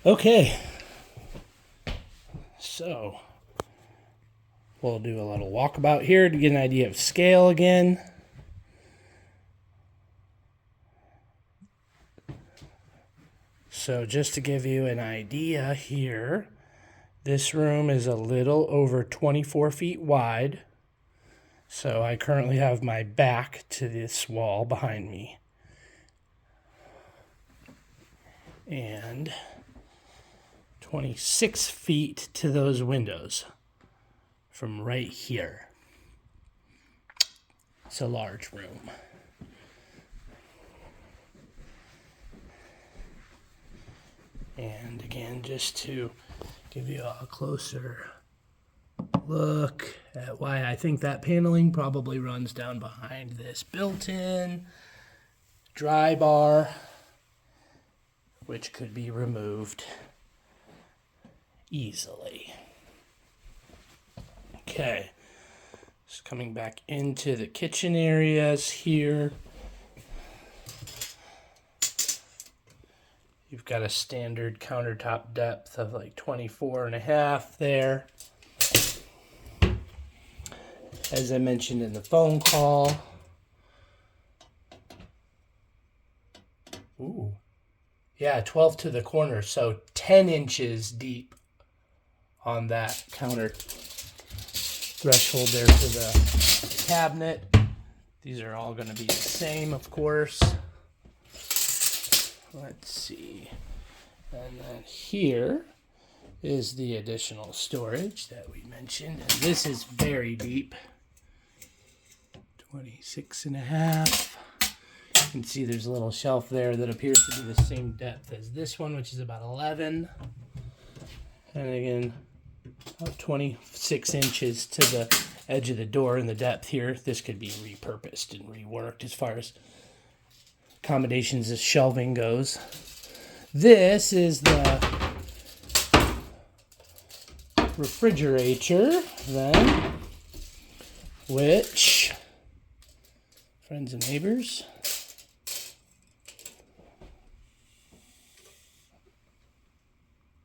Okay, so we'll do a little walkabout here to get an idea of scale again. So just to give you an idea here, this room is a little over 24 feet wide. So I currently have my back to this wall behind me. And 26 feet to those windows from right here. It's a large room. And again, just to give you a closer look at why I think that paneling probably runs down behind this built-in dry bar, which could be removed easily. Okay, just coming back into the kitchen areas here. You've got a standard countertop depth of like 24.5 there. As I mentioned in the phone call. Ooh. Yeah, 12 to the corner, so 10 inches deep on that counter threshold there for the cabinet. These are all going to be the same, of course. Let's see. And then here is the additional storage that we mentioned. And this is very deep. 26.5. You can see there's a little shelf there that appears to be the same depth as this one, which is about 11. And again, about 26 inches to the edge of the door in the depth here. This could be repurposed and reworked as far as accommodations as shelving goes. This is the refrigerator then, which, friends and neighbors,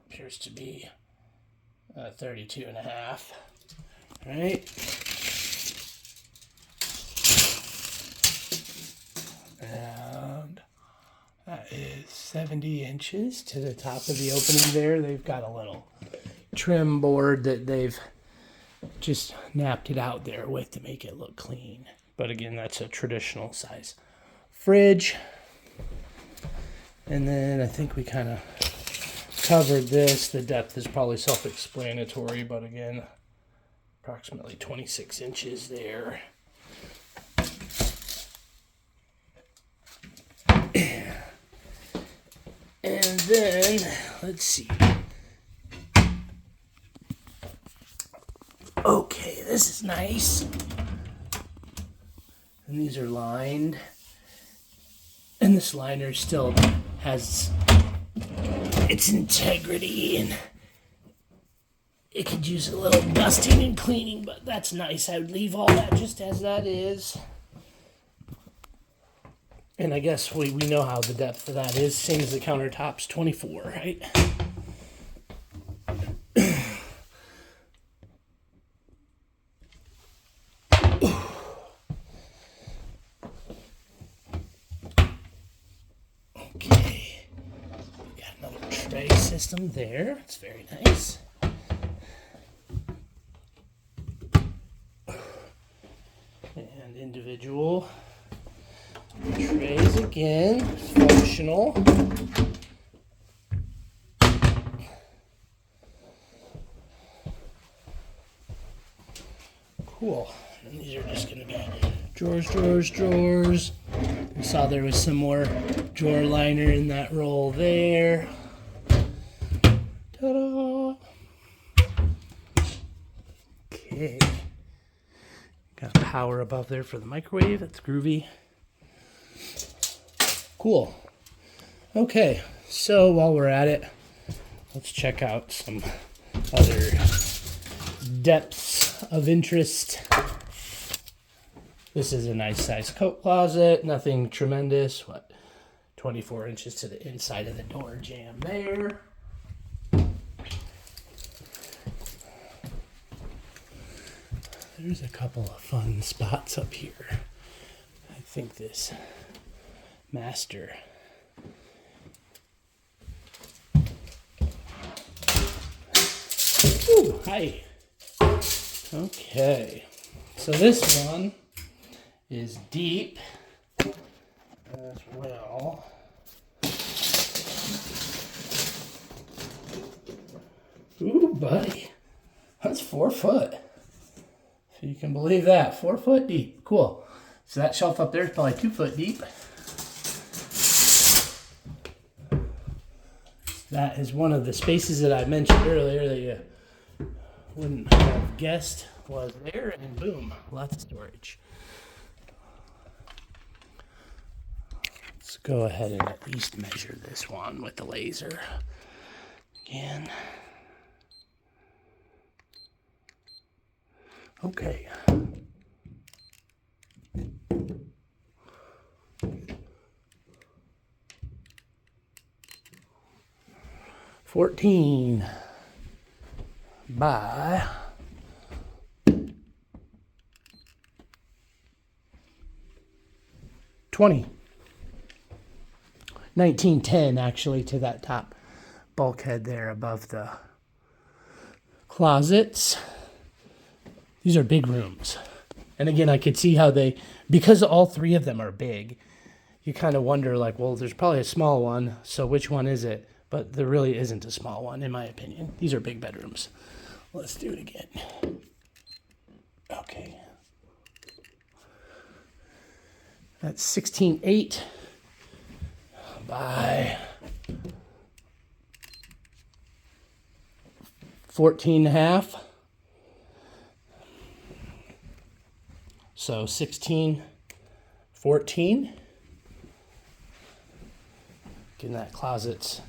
appears to be 32.5, right? And that is 70 inches to the top of the opening there. They've got a little trim board that they've just napped it out there with to make it look clean. But again, that's a traditional size fridge. And then I think we kind of covered this. The depth is probably self-explanatory, but again, approximately 26 inches there. And then, let's see. Okay, this is nice. And these are lined. And this liner still has its integrity, and it could use a little dusting and cleaning, but that's nice. I would leave all that just as that is. And I guess we know how the depth of that is. Same as the countertops, 24, right? Okay. Got another tray system there. It's very nice. And individual trays again, functional. Cool. And these are just going to be drawers, drawers, drawers. I saw there was some more drawer liner in that roll there. Ta-da! Okay. Got power above there for the microwave. That's groovy. Cool. Okay, so while we're at it, let's check out some other depths of interest. This is a nice size coat closet, nothing tremendous. 24 inches to the inside of the door jamb there. There's a couple of fun spots up here. I think this master. Ooh, hi. Okay, so this one is deep as well. Ooh, buddy, that's 4 foot. If you can believe that, 4 foot deep. Cool. So that shelf up there is probably 2 foot deep. That is one of the spaces that I mentioned earlier that you wouldn't have guessed was there, and boom, lots of storage. Let's go ahead and at least measure this one with the laser again. Okay. $14 by $20. $19.10 actually to that top bulkhead there above the closets. These are big rooms. And again, I could see how because all 3 of them are big, you kind of wonder like, well, there's probably a small one, so which one is it? But there really isn't a small one, in my opinion. These are big bedrooms. Let's do it again. Okay. That's 16.8 by 14.5. So 16, 14. Again, that closet's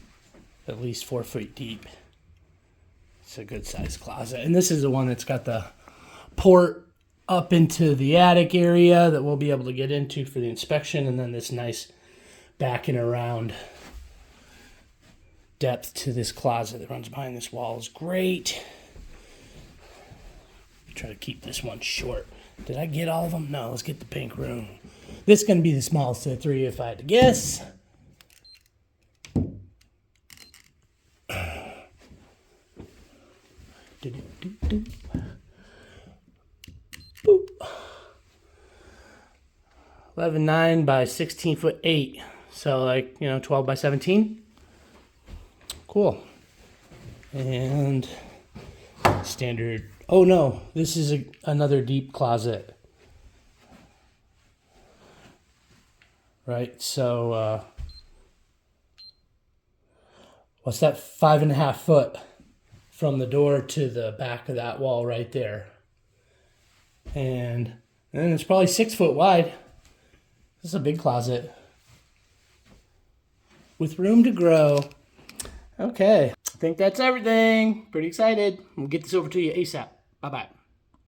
at least 4 feet deep. It's a good sized closet. And this is the one that's got the port up into the attic area that we'll be able to get into for the inspection. And then this nice backing around depth to this closet that runs behind this wall is great. Try to keep this one short. Did I get all of them? No, let's get the pink room. This is going to be the smallest of the 3 if I had to guess. Boop. 11.9 by 16'8". So like, 12 by 17. Cool. And standard. Oh no, this is another deep closet. Right, so what's that? 5.5 foot from the door to the back of that wall right there. And then it's probably 6 foot wide. This is a big closet with room to grow. Okay, I think that's everything. Pretty excited. We'll get this over to you ASAP. Bye-bye.